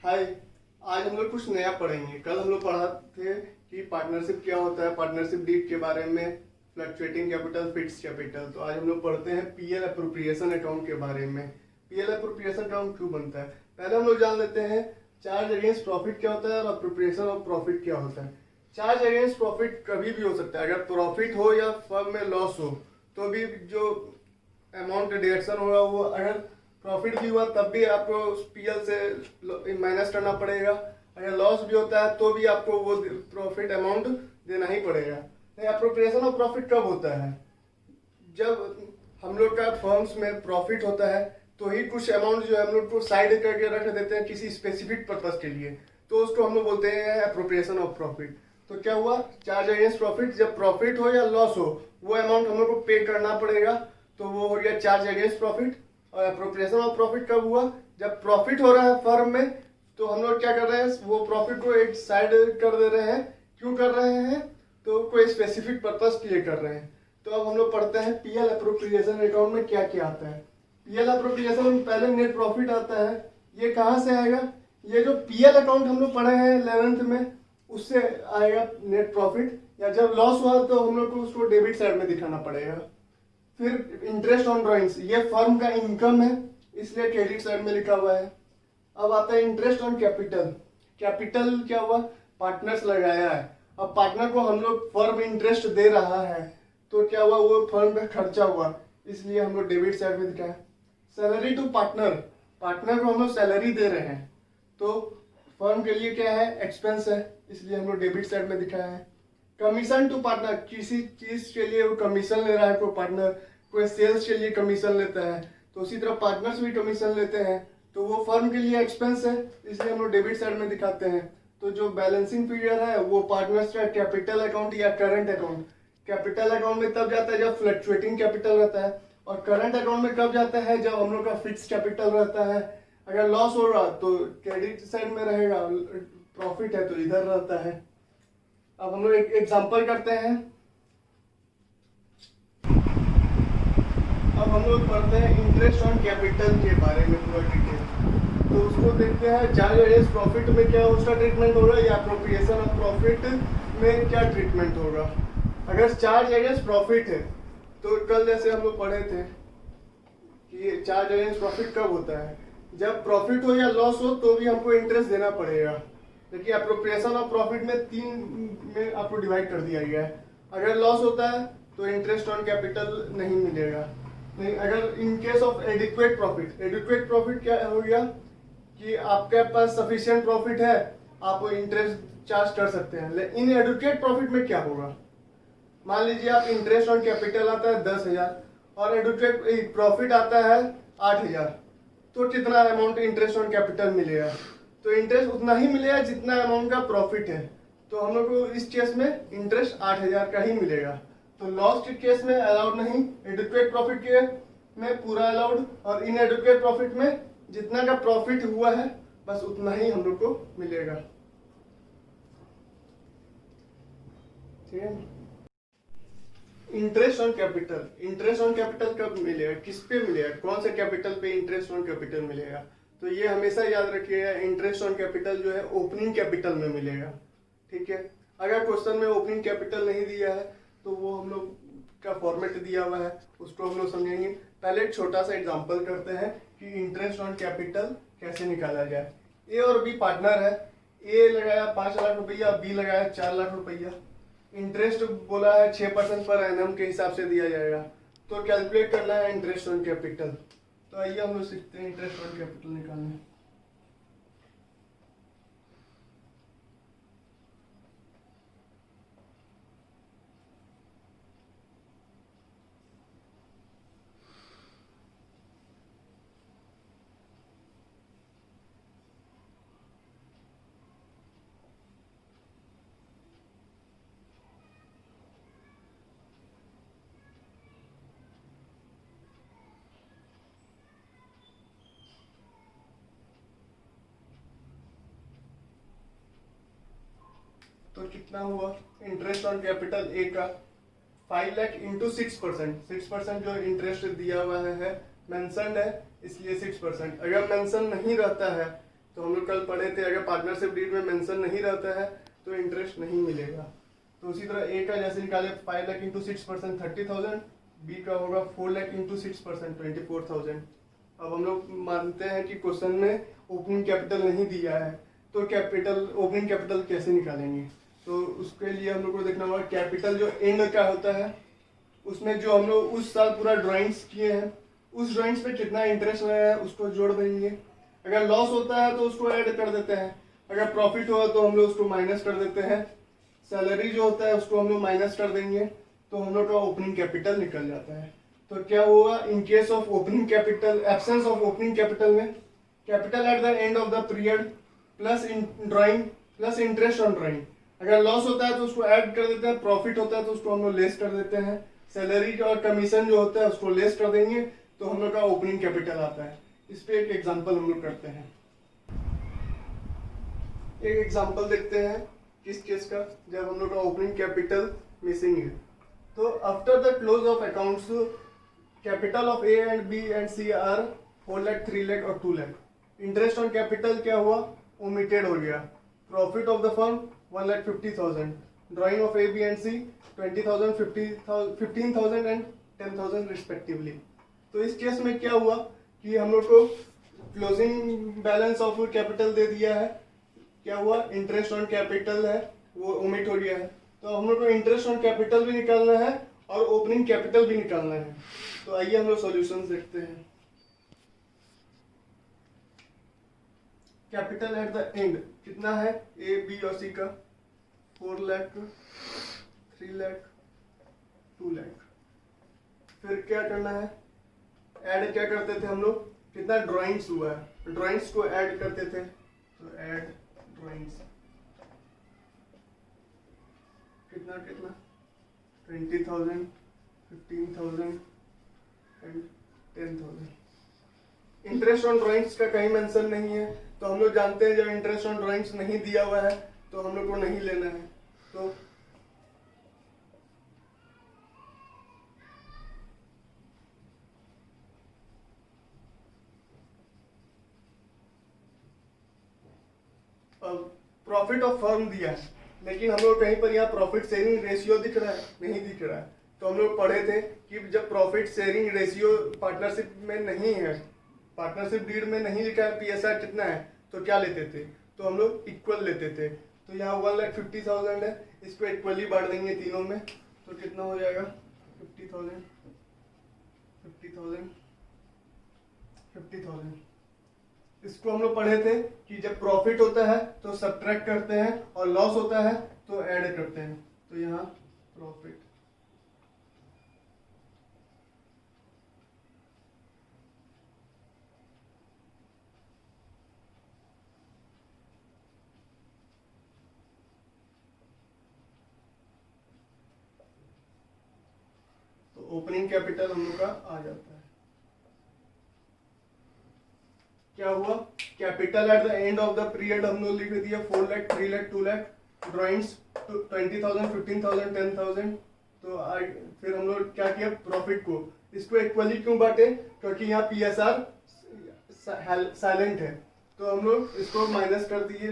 हाय। आज हम लोग कुछ नया पढ़ेंगे। कल हम लोग पढ़ा थे कि पार्टनरशिप क्या होता है, पार्टनरशिप डीड के बारे में, फ्लक्चुएटिंग कैपिटल, फिक्स्ड कैपिटल। तो आज हम लोग पढ़ते हैं पीएल अप्रोप्रिएशन अकाउंट के बारे में। पीएल अप्रोप्रिएशन अकाउंट क्यों बनता है, पहले हम लोग जान लेते हैं चार्ज अगेंस्ट प्रॉफिट क्या होता है और अप्रोप्रिएशन ऑफ प्रॉफिट क्या होता है। चार्ज अगेंस्ट प्रॉफिट कभी भी हो सकता है, अगर प्रॉफिट हो या फर्म में लॉस हो तो भी जो अमाउंट डिडक्शन होगा वो, अगर प्रॉफिट भी हुआ तब भी आपको पीएल से माइनस करना पड़ेगा, अगर लॉस भी होता है तो भी आपको वो प्रॉफिट अमाउंट देना ही पड़ेगा। अप्रोप्रिएशन ऑफ प्रॉफिट कब होता है, जब हम लोग का फर्म्स में प्रॉफिट होता है तो ही कुछ अमाउंट जो है हम लोग को साइड करके रख देते हैं किसी स्पेसिफिक पर्पज के लिए, तो उसको हम लोग बोलते हैं अप्रोप्रिएशन ऑफ प्रॉफिट। तो क्या हुआ, चार्ज अगेंस्ट प्रॉफिट, जब प्रॉफिट हो या लॉस हो वो अमाउंट हम लोग को पे करना पड़ेगा, तो वो हो गया चार्ज अगेंस्ट प्रॉफिट। और अप्रोप्रिएशन ऑफ प्रॉफिट कब हुआ, जब प्रॉफिट हो रहा है फर्म में तो हम लोग क्या कर रहे हैं, वो प्रॉफिट को एक साइड कर दे रहे हैं। क्यों कर रहे हैं, तो कोई स्पेसिफिक पर्पज के लिए कर रहे हैं। तो अब हम लोग पढ़ते हैं पीएल अप्रोप्रिएशन अकाउंट में क्या क्या आता है। पीएल अप्रोप्रिएशन में पहले नेट प्रॉफिट आता है। ये कहाँ से आएगा, ये जो पीएल अकाउंट हम लोग पढ़े हैं 11th में उससे आएगा नेट प्रॉफिट। या जब लॉस हुआ तो हम लोग को उसको डेबिट साइड में दिखाना पड़ेगा। फिर इंटरेस्ट ऑन ड्रॉइंग्स, ये फर्म का इनकम है इसलिए क्रेडिट साइड में लिखा हुआ है। अब आता है इंटरेस्ट ऑन कैपिटल। कैपिटल क्या हुआ, पार्टनर्स लगाया है, अब पार्टनर को हम लोग फर्म इंटरेस्ट दे रहा है तो क्या हुआ, वो फर्म का खर्चा हुआ इसलिए हम लोग डेबिट साइड में दिखाया। सैलरी टू पार्टनर, पार्टनर को हम लोग सैलरी दे रहे हैं तो फर्म के लिए क्या है, एक्सपेंस है इसलिए हम लोग डेबिट साइड में दिखाया है। कमीशन टू पार्टनर, किसी चीज के लिए वो कमीशन ले रहा है कोई पार्टनर, कोई सेल्स के लिए कमीशन लेता है तो उसी तरह पार्टनर्स भी कमीशन लेते हैं तो वो फर्म के लिए एक्सपेंस है इसलिए हम लोग डेबिट साइड में दिखाते हैं। तो जो बैलेंसिंग पीरियड है वो पार्टनर्स का कैपिटल अकाउंट या करंट अकाउंट, कैपिटल अकाउंट में तब जाता है जब फ्लक्चुएटिंग कैपिटल रहता है, और करंट अकाउंट में कब जाता है जब हम लोग का फिक्स कैपिटल रहता है। अगर लॉस हो रहा तो क्रेडिट साइड में रहेगा, प्रॉफिट है तो इधर रहता है। अब हम लोग एक एग्जांपल करते हैं। अब हम लोग पढ़ते हैं इंटरेस्ट ऑन कैपिटल के बारे में पूरा डिटेल। तो उसको देखते हैं चार्ज अगेंस्ट प्रॉफिट में क्या उसका ट्रीटमेंट होगा या अप्रोप्रिएशन ऑफ प्रॉफिट में क्या ट्रीटमेंट होगा। अगर चार्ज अगेंस्ट प्रॉफिट है तो कल जैसे हम लोग पढ़े थे कि चार्ज अगेंस्ट प्रॉफिट कब होता है, जब प्रॉफिट हो या लॉस हो तो भी हमको इंटरेस्ट देना पड़ेगा। देखिए अप्रोप्रिएशन ऑफ प्रॉफिट में 3 में आपको डिवाइड कर दिया गया है। अगर लॉस होता है तो इंटरेस्ट ऑन कैपिटल नहीं मिलेगा। नहीं, अगर इन case of adequate profit, adequate profit क्या हो गया कि आपके पास सफिशिएंट प्रॉफिट है, आप इंटरेस्ट चार्ज कर सकते हैं। लेकिन इन एडुकेट प्रॉफिट में क्या होगा, मान लीजिए आप इंटरेस्ट ऑन कैपिटल आता है 10,000 और एडुकेट प्रॉफिट आता है 8,000, तो कितना अमाउंट इंटरेस्ट ऑन कैपिटल मिलेगा, तो इंटरेस्ट उतना ही मिलेगा जितना अमाउंट का प्रॉफिट है। तो हम लोग को इस केस में इंटरेस्ट 8,000 का ही मिलेगा। तो लॉस के केस में अलाउड नहीं, एडुकेट प्रॉफिट के में पूरा अलाउड, और इन एडुकेट प्रॉफिट में जितना का प्रॉफिट हुआ है बस उतना ही हम लोग को मिलेगा। ठीक है। Interest on capital, interest on capital कब मिलेगा, किस पे मिलेगा, कौन से कैपिटल पे इंटरेस्ट ऑन कैपिटल मिलेगा। तो ये हमेशा याद रखिएगा, इंटरेस्ट ऑन कैपिटल जो है ओपनिंग कैपिटल में मिलेगा। ठीक है। अगर क्वेश्चन में ओपनिंग कैपिटल नहीं दिया है तो वो हम लोग का फॉर्मेट दिया हुआ है उसको हम लोग समझेंगे। पहले एक छोटा सा एग्जांपल करते हैं कि इंटरेस्ट ऑन कैपिटल कैसे निकाला जाए। ए और बी पार्टनर है, ए लगाया 5 लाख रुपया, बी लगाया 4 लाख रुपया। इंटरेस्ट बोला है 6% पर एनम के हिसाब से दिया जाएगा, तो कैलकुलेट करना है इंटरेस्ट ऑन कैपिटल। तो आइए हम लोग सीखते हैं इंटरेस्ट ऑन कैपिटल निकालने। तो कितना हुआ इंटरेस्ट ऑन कैपिटल ए का 5 लाख इंटू 6%। 6% जो इंटरेस्ट दिया हुआ है मेंशनड है इसलिए 6%। अगर मेंशन नहीं रहता है तो हम लोग कल पढ़े थे अगर पार्टनरशिप डीड में मेंशन नहीं रहता है तो इंटरेस्ट नहीं मिलेगा। तो उसी तरह ए का जैसे निकाले 5 लाख इंटू 6% 30,000, बी का होगा 4 लाख इंटू 6% 24,000। अब हम लोग मानते हैं कि क्वेश्चन में ओपनिंग कैपिटल नहीं दिया है, तो कैपिटल ओपनिंग कैपिटल कैसे निकालेंगे? तो उसके लिए हम लोग को देखना होगा कैपिटल जो एंड का होता है उसमें जो हम लोग उस साल पूरा ड्राइंग्स किए हैं उस ड्राइंग्स पे कितना इंटरेस्ट आया है उसको जोड़ देंगे। अगर लॉस होता है तो उसको ऐड कर देते हैं, अगर प्रॉफिट हुआ तो हम लोग उसको माइनस कर देते हैं, सैलरी जो होता है उसको हम लोग माइनस कर देंगे, तो हम लोग का ओपनिंग कैपिटल निकल जाता है। तो क्या हुआ in case of opening capital, absence of opening capital में capital at the end of the period plus in drawing plus interest on drawing. अगर लॉस होता है तो उसको ऐड कर देते हैं, प्रॉफिट होता है तो उसको हम लोग लेस कर देते हैं, सैलरी और कमीशन जो होता है उसको लेस कर देंगे, तो हम लोग का ओपनिंग कैपिटल आता है। इस पे एक एग्जांपल हम लोग करते हैं। एक एग्जांपल देखते हैं किस केस का, जब हम लोग का ओपनिंग कैपिटल मिसिंग है। तो after the close of accounts capital of A and B and C are 4 lakh 3 lakh और 2 लाख। इंटरेस्ट ऑन कैपिटल क्या हुआ, ओमिटेड हो गया। Profit of the firm 1,50,000, drawing of A B and C 20,000 15,000 and 10,000 respectively. तो इस case में क्या हुआ कि हम लोग को क्लोजिंग बैलेंस ऑफ कैपिटल दे दिया है, क्या हुआ इंटरेस्ट ऑन कैपिटल है वो ओमिट हो गया है, तो हम लोग को इंटरेस्ट ऑन कैपिटल भी निकालना है और ओपनिंग कैपिटल भी निकालना है। तो आइए हम लोग सॉल्यूशंस देखते हैं। कैपिटल एट द एंड कितना है ए बी और सी का, 4 लाख 3 लाख 2 लाख। फिर क्या करना है, ऐड क्या करते थे हम लोग, कितना ड्राइंग्स हुआ है, ड्राइंग्स को ऐड करते थे, तो ऐड ड्राइंग्स कितना कितना 20,000 15,000 एंड 10,000। इंटरेस्ट ऑन ड्राइंग्स का कहीं मेंशन नहीं है, तो हम लोग जानते हैं जब इंटरेस्ट ऑन ड्राइंग्स नहीं दिया हुआ है तो हम लोग को नहीं लेना है। तो प्रॉफिट ऑफ फर्म दिया है, लेकिन हम लोग कहीं पर यहाँ प्रॉफिट शेयरिंग रेशियो दिख रहा है, नहीं दिख रहा है। तो हम लोग पढ़े थे कि जब प्रॉफिट शेयरिंग रेशियो पार्टनरशिप में नहीं है, पार्टनरशिप डीड में नहीं लिखा है पीएसआर कितना है, तो क्या लेते थे, तो हम लोग इक्वल लेते थे। तो यहाँ 1,50,000 है, इसको इक्वली बांट देंगे तीनों में, तो कितना हो जाएगा 50,000 50,000 50,000। इसको हम लोग पढ़े थे कि जब प्रॉफिट होता है तो सब्ट्रैक्ट करते हैं और लॉस होता है तो ऐड करते हैं। तो यहाँ प्रॉफिट तो ओपनिंग कैपिटल हम लोग का आ जाता है। क्या हुआ capital at the end of the period हम लोग लिख दिया 4 लाख 3 लाख 2 लाख, ड्राइंग्स 20,000 15,000 10,000। तो फिर हम लोग क्या किया, प्रॉफिट को इसको इक्वली क्यों बांटे, क्योंकि यहाँ पीएसआर साइलेंट है, तो हम लोग इसको माइनस कर दिए,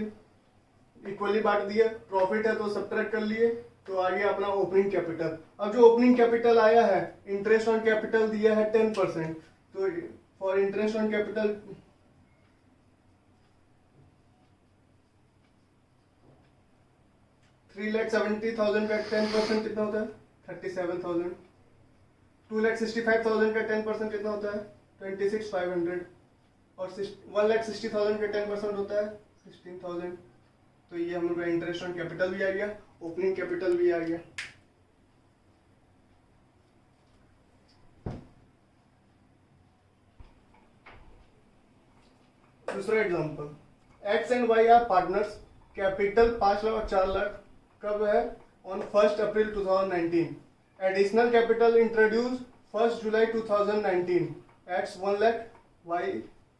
इक्वली बांट दिए। प्रॉफिट है तो सब्ट्रैक्ट कर लिए, तो आ गया अपना ओपनिंग कैपिटल। अब जो ओपनिंग कैपिटल आया है, इंटरेस्ट ऑन कैपिटल दिया है 10%, तो फॉर इंटरेस्ट ऑन कैपिटल 3,70,000 का 10% कितना होता है 37,000। 2,65,000 का 10% कितना होता है 26,500 और 1,60,000 का 10% होता है 16,000। तो ये हम लोग का इंटरेस्ट ऑन कैपिटल भी आ गया, ओपनिंग कैपिटल भी आ गया। दूसरा example, X and Y are partners, capital 5 lakh और 4 लाख, कब है on 1 April 2019। Additional capital introduce 1 July 2019, X 1 lakh Y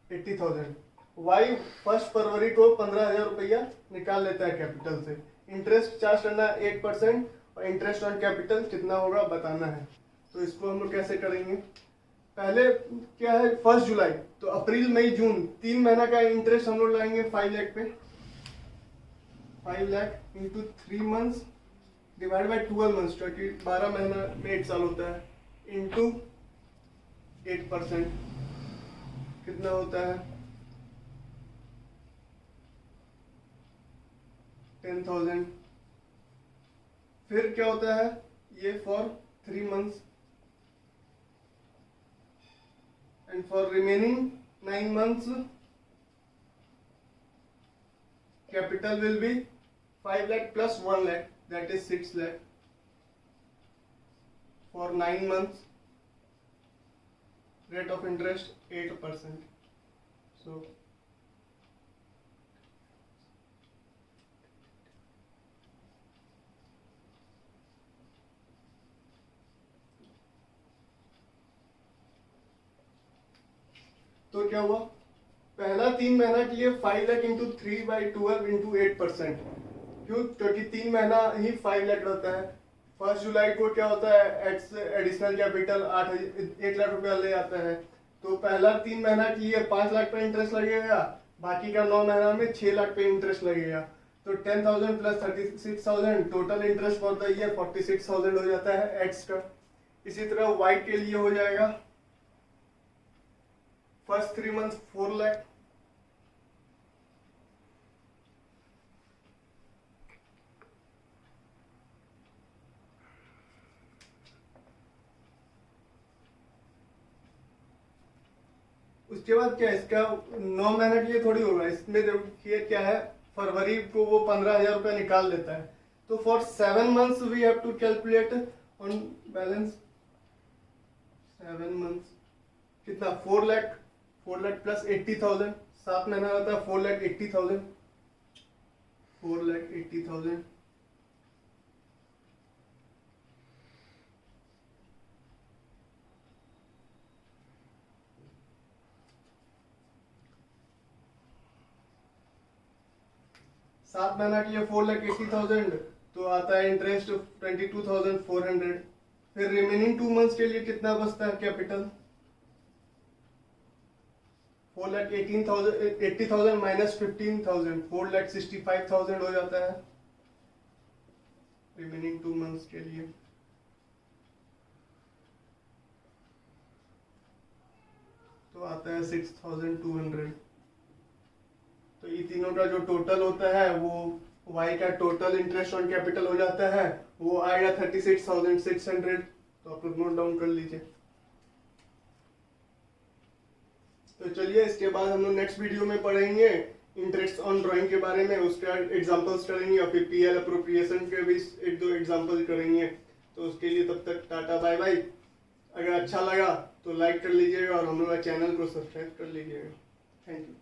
80,000। Y 1 फरवरी को 15,000 रुपया निकाल लेता है कैपिटल से। इंटरेस्ट चार्ज करना 8% और इंटरेस्ट ऑन कैपिटल कितना होगा बताना है। तो इसको हम लोग कैसे करेंगे, पहले क्या है 1 जुलाई तो अप्रैल मई जून 3 महीना का इंटरेस्ट हम लोग लगाएंगे 5 लाख पे। 5 lakh into 3 months divide by 12 months, क्योंकि 12 महीना में 1 साल होता है, इंटू 8%, कितना होता है 10,000। फिर क्या होता है ये for 3 months, and for remaining 9 months capital will be 5 lakh plus 1 lakh, that is 6 lakh for 9 months. Rate of interest 8%. So तो क्या हुआ, पहला 3 महीना के लिए 5 लाख इंटू 3/12 इंटू 8%। क्यों? क्योंकि 3 महीना ही 5 लाख रहता है। 1 जुलाई को क्या होता है, एडिशनल कैपिटल 1 लाख रुपया ले आता है। तो पहला 3 महीना के लिए 5 लाख पे इंटरेस्ट लगेगा, बाकी का 9 महीना में 6 लाख पे इंटरेस्ट लगेगा। तो 10,000 plus 36,000 total interest for the year 46,000 हो जाता है एक्स का। इसी तरह वाई के लिए हो जाएगा फर्स्ट 3 मंथ 4 लाख, उसके बाद क्या इसका 9 महीने के लिए थोड़ी होगा, इसमें देखिए क्या है, फरवरी को वो 15,000 रुपया निकाल लेता है। तो for 7 months we have to calculate on balance 7 months कितना 4 लाख प्लस 80,000, 7 महीना रहता है 4,80,000, 4,80,000 7 महीना के लिए 4,80,000, तो आता है इंटरेस्ट 22,400। फिर रिमेनिंग 2 मंथ्स के लिए कितना बचता है कैपिटल, 4,80,000 माइनस 15,000, 4,65,000 हो जाता है रिमेनिंग 2 मंथ्स के लिए। तो आता है 6,200। तो ये तीनों का जो टोटल होता है वो y का टोटल इंटरेस्ट ऑन कैपिटल हो जाता है, वो आएगा 36,600। तो आप लोग नोट डाउन कर लीजिए। तो चलिए इसके बाद हम लोग नेक्स्ट वीडियो में पढ़ेंगे इंटरेस्ट ऑन ड्राइंग के बारे में, उसका एग्जांपल्स करेंगे और फिर पीएल अप्रोप्रिएशन के भी 1-2 एग्जांपल करेंगे। तो उसके लिए तब तक टाटा बाय बाय। अगर अच्छा लगा तो लाइक कर लीजिएगा और हम लोग का चैनल को सब्सक्राइब कर लीजिएगा। Thank you.